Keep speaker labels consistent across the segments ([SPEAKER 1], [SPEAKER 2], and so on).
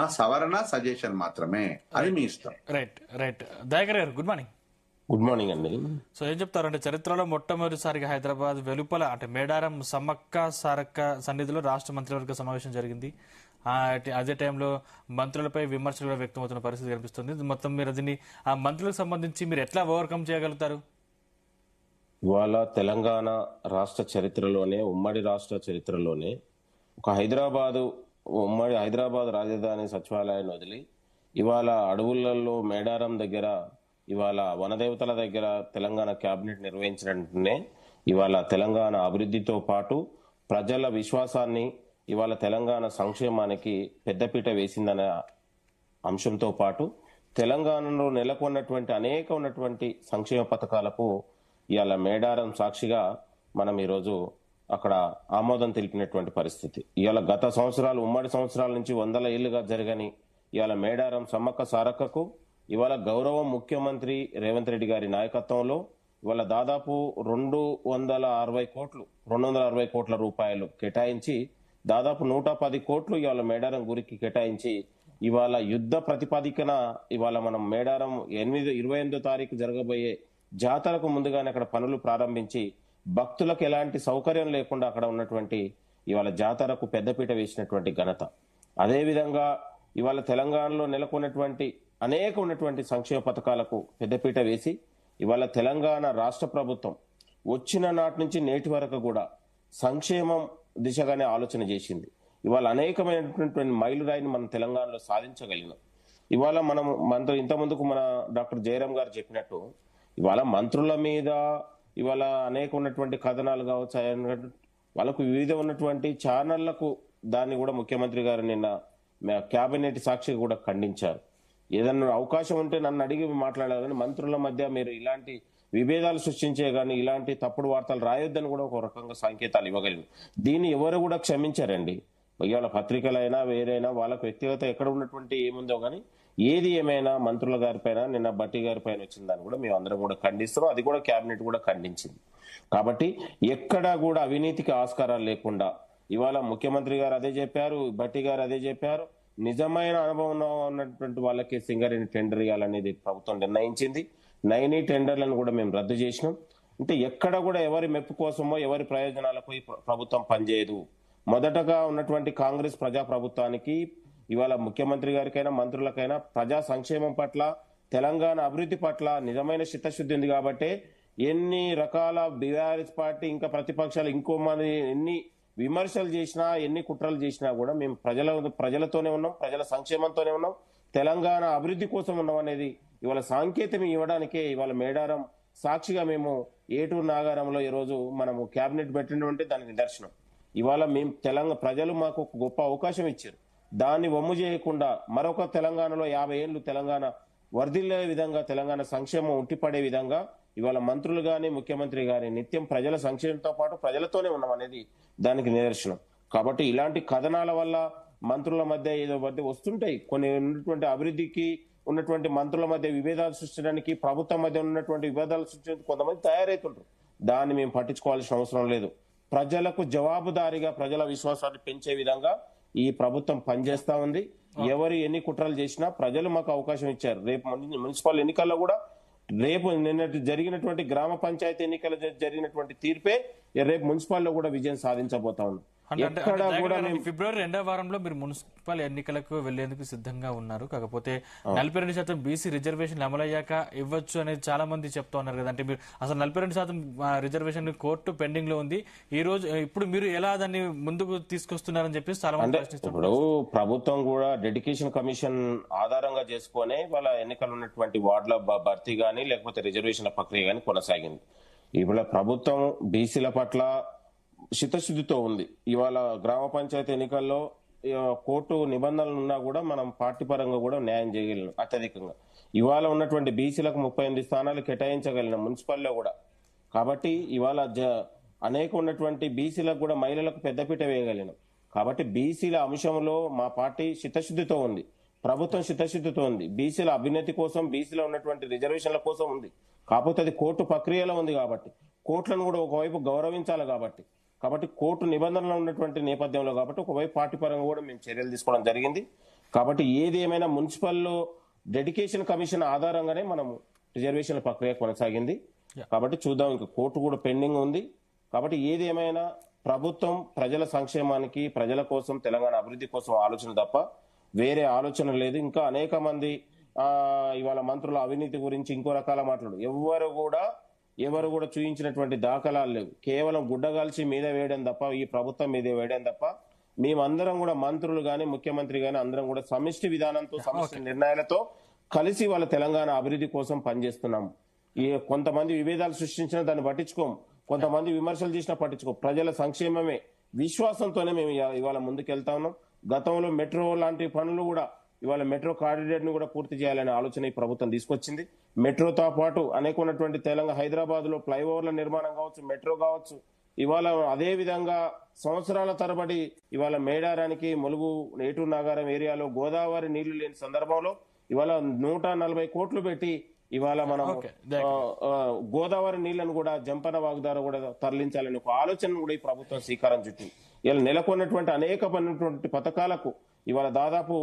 [SPEAKER 1] ఆ సవరణ సజెషన్ మాత్రమే, అది మీ ఇష్టం.
[SPEAKER 2] రైట్ రైట్ దయాకర్ గారు గుడ్ మార్నింగ్.
[SPEAKER 3] గుడ్ మార్నింగ్ అండి.
[SPEAKER 2] సో ఏం చెప్తారంటే చరిత్రలో మొట్టమొదటిసారిగా హైదరాబాద్ వెలుపల అంటే మేడారం సమ్మక్క సారక్క సన్నిధిలో రాష్ట్ర మంత్రివర్గ సమావేశం జరిగింది. అదే టైంలో మంత్రులపై విమర్శలు కూడా వ్యక్తమవుతున్న పరిస్థితి కనిపిస్తుంది. మొత్తం మీరు దీన్ని ఆ మంత్రులకు సంబంధించి మీరు ఎట్లా ఓవర్కమ్ చేయగలుగుతారు?
[SPEAKER 3] ఇవాళ తెలంగాణ రాష్ట్ర చరిత్రలోనే, ఉమ్మడి రాష్ట్ర చరిత్రలోనే ఒక ఉమ్మడి హైదరాబాద్ రాజధాని సచివాలయాన్ని వదిలి ఇవాళ అడవులలో మేడారం దగ్గర, ఇవాళ వనదేవతల దగ్గర తెలంగాణ కేబినెట్ నిర్వహించినట్టునే ఇవాళ తెలంగాణ అభివృద్ధితో పాటు ప్రజల విశ్వాసాన్ని, ఇవాళ తెలంగాణ సంక్షేమానికి పెద్దపీట వేసిందనే అంశంతో పాటు తెలంగాణలో నెలకొన్నటువంటి సంక్షేమ పథకాలకు ఇవాళ మేడారం సాక్షిగా మనం ఈరోజు అక్కడ ఆమోదం తెలిపినటువంటి పరిస్థితి. ఇవాళ గత సంవత్సరాలు, ఉమ్మడి సంవత్సరాల నుంచి 100 ఏళ్లుగా జరగని ఇవాళ మేడారం సమ్మక్క సారక్కకు ఇవాళ గౌరవ ముఖ్యమంత్రి రేవంత్ రెడ్డి గారి నాయకత్వంలో ఇవాళ దాదాపు 260 కోట్ల రూపాయలు కేటాయించి, దాదాపు 110 కోట్లు ఇవాళ మేడారం గురికి కేటాయించి, ఇవాళ యుద్ధ ప్రతిపాదికన ఇవాళ మనం మేడారం 28వ తారీఖు జరగబోయే జాతరకు ముందుగానే అక్కడ పనులు ప్రారంభించి భక్తులకు ఎలాంటి సౌకర్యం లేకుండా అక్కడ ఉన్నటువంటి ఇవాళ జాతరకు పెద్దపీట వేసినటువంటి ఘనత. అదేవిధంగా ఇవాళ తెలంగాణలో ఉన్నటువంటి సంక్షేమ పథకాలకు పెద్దపీట వేసి ఇవాళ తెలంగాణ రాష్ట్ర ప్రభుత్వం వచ్చిన నాటి నుంచి నేటి వరకు కూడా సంక్షేమం దిశగానే ఆలోచన చేసింది. ఇవాళ అనేకమైనటువంటి మైలురాయిని మనం తెలంగాణలో సాధించగలిగినాం. ఇవాళ ఇంత ముందుకు మన డాక్టర్ జయరాం గారు చెప్పినట్టు ఇవాళ మంత్రుల మీద ఇవాళ ఉన్నటువంటి కథనాలు కావచ్చు, వాళ్ళకు వివిధ ఉన్నటువంటి ఛానళ్లకు దాన్ని కూడా ముఖ్యమంత్రి గారు నిన్న కేబినెట్ సాక్షిగా కూడా ఖండించారు. ఏదన్నా అవకాశం ఉంటే నన్ను అడిగి మాట్లాడారు, కానీ మంత్రుల మధ్య మీరు ఇలాంటి విభేదాలు సృష్టించే కానీ ఇలాంటి తప్పుడు వార్తలు రాయొద్దని కూడా ఒక రకంగా సంకేతాలు ఇవ్వగలిగింది. దీన్ని ఎవరు కూడా క్షమించారండి. ఇవాళ పత్రికలైనా వేరైనా వాళ్ళకు వ్యక్తిగత ఎక్కడ ఉన్నటువంటి ఏముందో కానీ ఏది ఏమైనా మంత్రుల గారిపైన, నిన్న భట్టి గారి పైన వచ్చిందని కూడా మేము అందరం కూడా ఖండిస్తున్నాం. అది కూడా కేబినెట్ కూడా ఖండించింది. కాబట్టి ఎక్కడా కూడా అవినీతికి ఆస్కారాలు లేకుండా ఇవాళ ముఖ్యమంత్రి గారు అదే చెప్పారు, భట్టి గారు అదే చెప్పారు. నిజమైన అనుభవం ఉన్నటువంటి వాళ్ళకి సింగరేణి టెండర్ ఇవ్వాలనేది ప్రభుత్వం నిర్ణయించింది. 9 టెండర్లను కూడా మేము రద్దు చేసినాం. అంటే ఎక్కడ కూడా ఎవరి మెప్పు కోసమో ఎవరి ప్రయోజనాలకు ప్రభుత్వం పనిచేయదు. మొదటగా ఉన్నటువంటి కాంగ్రెస్ ప్రజా ప్రభుత్వానికి ఇవాళ ముఖ్యమంత్రి గారికైనా మంత్రులకైనా ప్రజా సంక్షేమం పట్ల, తెలంగాణ అభివృద్ధి పట్ల నిజమైన చిత్తశుద్ధి ఉంది. కాబట్టి ఎన్ని రకాల బీఆర్ఎస్ పార్టీ ఇంకా ప్రతిపక్షాలు ఇంకో మంది ఎన్ని విమర్శలు చేసినా, ఎన్ని కుట్రలు చేసినా కూడా మేము ప్రజలతోనే ఉన్నాం, ప్రజల సంక్షేమంతోనే ఉన్నాం, తెలంగాణ అభివృద్ధి కోసం ఉన్నాం అనేది ఇవాళ సాంకేతం ఇవ్వడానికే ఇవాళ మేడారం సాక్షిగా మేము ఏటూరు నాగారంలో ఈరోజు మనము కేబినెట్ పెట్టినటువంటి దానికి నిదర్శనం. ఇవాళ మేము ప్రజలు మాకు ఒక గొప్ప అవకాశం ఇచ్చారు. దాన్ని వమ్ము చేయకుండా మరొక తెలంగాణలో 50 ఏళ్లు తెలంగాణ వర్ధిల్లే విధంగా, తెలంగాణ సంక్షేమం ఉంటిపడే విధంగా ఇవాళ మంత్రులు గాని ముఖ్యమంత్రి గాని నిత్యం ప్రజల సంక్షేమంతో పాటు ప్రజలతోనే ఉన్నాం అనేది దానికి నిదర్శనం. కాబట్టి ఇలాంటి కథనాల వల్ల మంత్రుల మధ్య ఏదో మధ్య వస్తుంటాయి. కొన్ని ఉన్నటువంటి అభివృద్ధికి ఉన్నటువంటి మంత్రుల మధ్య విభేదాలు సృష్టించడానికి, ప్రభుత్వం మధ్య ఉన్నటువంటి విభేదాలు సృష్టించడానికి కొంతమంది తయారవుతుంటారు. దాన్ని మేము పట్టించుకోవాల్సిన అవసరం లేదు. ప్రజలకు జవాబుదారీగా ప్రజల విశ్వాసాన్ని పెంచే విధంగా ఈ ప్రభుత్వం పనిచేస్తా ఉంది. ఎవరు ఎన్ని కుట్రలు చేసినా ప్రజలు మాకు అవకాశం ఇచ్చారు. రేపు మున్సిపల్ ఎన్నికల్లో కూడా, రేపు నిన్నటి జరిగినటువంటి గ్రామ పంచాయతీ ఎన్నికల జరిగినటువంటి తీర్పే రేపు మున్సిపాల్లో కూడా విజయం సాధించబోతా ఉంది.
[SPEAKER 2] ఫిబ్రవరి 2వ వారంలో మీరు మున్సిపల్ ఎన్నికలకు వెళ్లేందుకు సిద్ధంగా ఉన్నారు. కాకపోతే 42% బీసీ రిజర్వేషన్ అమలయ్యాక ఇవ్వచ్చు అనేది చాలా మంది చెప్తా ఉన్నారు కదా. అంటే మీరు అసలు 42% రిజర్వేషన్ కోర్టు పెండింగ్ లో ఉంది. ఇప్పుడు మీరు ఎలా దాన్ని ముందుకు తీసుకొస్తున్నారని చెప్పేసి చాలా మంది
[SPEAKER 3] ఇప్పుడు ప్రభుత్వం కూడా డెడికేషన్ కమిషన్ ఆధారంగా చేసుకునే వాళ్ళ ఎన్నికలు ఉన్నటువంటి వార్డుల భర్తీ గానీ లేకపోతే రిజర్వేషన్ల ప్రక్రియ గానీ కొనసాగింది. ఇవాళ ప్రభుత్వం బీసీల పట్ల చిత్తశుద్ధితో ఉంది. ఇవాళ గ్రామ పంచాయతీ ఎన్నికల్లో కోర్టు నిబంధనలు ఉన్నా కూడా మనం పార్టీ పరంగా కూడా న్యాయం చేయగలిగినాం అత్యధికంగా. ఇవాళ ఉన్నటువంటి బీసీలకు 38 స్థానాలు కేటాయించగలిగినాం మున్సిపల్లో కూడా. కాబట్టి ఇవాళ అనేక ఉన్నటువంటి బీసీలకు కూడా మహిళలకు పెద్దపీట వేయగలిగినాం. కాబట్టి బీసీల అంశంలో మా పార్టీ చిత్తశుద్ధితో ఉంది, ప్రభుత్వం చిత్తశుద్ధితో ఉంది. బీసీల అభ్యున్నతి కోసం, బీసీలో ఉన్నటువంటి రిజర్వేషన్ల కోసం ఉంది. కాకపోతే అది కోర్టు ప్రక్రియలో ఉంది కాబట్టి, కోర్టులను కూడా ఒకవైపు గౌరవించాలి కాబట్టి కోర్టు నిబంధనలు ఉన్నటువంటి నేపథ్యంలో కాబట్టి ఒకవైపు పార్టీ పరంగా కూడా మేము చర్యలు తీసుకోవడం జరిగింది. కాబట్టి ఏది ఏమైనా మున్సిపల్లో డెడికేషన్ కమిషన్ ఆధారంగానే మనము రిజర్వేషన్ల ప్రక్రియ కొనసాగింది. కాబట్టి చూద్దాం, ఇంకా కోర్టు కూడా పెండింగ్ ఉంది. కాబట్టి ఏది ఏమైనా ప్రభుత్వం ప్రజల సంక్షేమానికి, ప్రజల కోసం, తెలంగాణ అభివృద్ధి కోసం ఆలోచన తప్ప వేరే ఆలోచన లేదు. ఇంకా అనేక మంది ఇవాళ మంత్రుల అవినీతి గురించి ఇంకో రకాల మాట్లాడు ఎవరు కూడా చూయించినటువంటి దాఖలాలు లేవు. కేవలం గుడ్డగాల్చి మీద వేయడం తప్ప, ఈ ప్రభుత్వం మీద వేయడం తప్ప, మేమందరం కూడా మంత్రులు గాని, ముఖ్యమంత్రి గాని అందరం కూడా సమిష్టి విధానంతో, సమిష్టి నిర్ణయాలతో కలిసి వాళ్ళ తెలంగాణ అభివృద్ధి కోసం పనిచేస్తున్నాము. కొంతమంది విభేదాలు సృష్టించినా దాన్ని పట్టించుకోము, కొంతమంది విమర్శలు చేసినా పట్టించుకో. ప్రజల సంక్షేమమే విశ్వాసంతోనే మేము ఇవాళ ముందుకెళ్తా ఉన్నాం. గతంలో మెట్రో లాంటి పనులు కూడా, ఇవాళ మెట్రో కారిడార్ ని కూడా పూర్తి చేయాలనే ఆలోచన ఈ ప్రభుత్వం తీసుకొచ్చింది. మెట్రోతో పాటు అనేకమైనటువంటి తెలంగాణ హైదరాబాద్ లో ఫ్లైఓవర్ల నిర్మాణం కావచ్చు, మెట్రో కావచ్చు. ఇవాళ అదే విధంగా సంవత్సరాల తరబడి ఇవాళ మేడారానికి, ములుగు, ఏటూరు నాగారం ఏరియాలో గోదావరి నీళ్లు లేని సందర్భంలో ఇవాళ 140 కోట్లు పెట్టి ఇవాళ మనం గోదావరి నీళ్లను కూడా జంపన వాగ్దార కూడా తరలించాలని ఒక ఆలోచన కూడా ఈ ప్రభుత్వం శ్రీకారం చుట్టింది. ఇలా నెలకొన్నటువంటి అనేకమైనటువంటి పథకాలకు ఇవాళ దాదాపు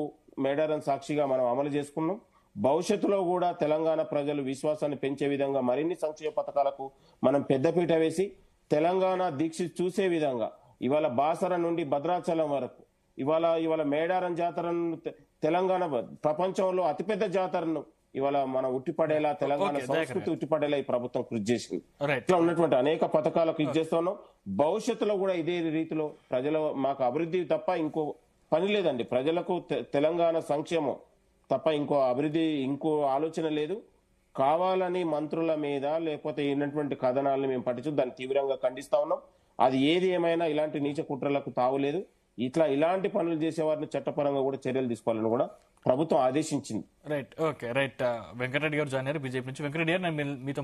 [SPEAKER 3] మేడారం సాక్షిగా మనం అమలు చేసుకున్నాం. భవిష్యత్తులో కూడా తెలంగాణ ప్రజలు విశ్వాసాన్ని పెంచే విధంగా మరిన్ని సంక్షేమ పథకాలకు మనం పెద్దపీట వేసి తెలంగాణ దీక్ష చూసే విధంగా ఇవాళ బాసర నుండి భద్రాచలం వరకు ఇవాళ మేడారం జాతరను తెలంగాణ ప్రపంచంలో అతిపెద్ద జాతరను ఇవాళ మనం ఉట్టిపడేలా, తెలంగాణ సంస్కృతి ఉట్టిపడేలా ఈ ప్రభుత్వం కృషి చేసింది. ఇట్లా ఉన్నటువంటి అనేక పథకాలకు ఇది చేస్తున్నాం. భవిష్యత్తులో కూడా ఇదే రీతిలో ప్రజల మాకు అభివృద్ధి తప్ప ఇంకో పని లేదండి. ప్రజలకు తెలంగాణ సంక్షేమం తప్ప ఇంకో అభివృద్ధి, ఇంకో ఆలోచన లేదు. కావాలని మంత్రుల మీద లేకపోతే అయినటువంటి కథనాలను మేము పట్టించు దాన్ని తీవ్రంగా ఖండిస్తా ఉన్నాం. అది ఏది ఏమైనా ఇలాంటి నీచ కుట్రలకు తావులేదు. ఇలాంటి పనులు చేసే వారిని చట్టపరంగా కూడా చర్యలు తీసుకోవాలని కూడా ప్రభుత్వం ఆదేశించింది.
[SPEAKER 2] Right, okay, right. వెంకటరెడ్డి గారు జాయిన్ అయ్యారు బీజేపీ నుంచి. వెంకటరెడ్డి గారు, నేను మీతో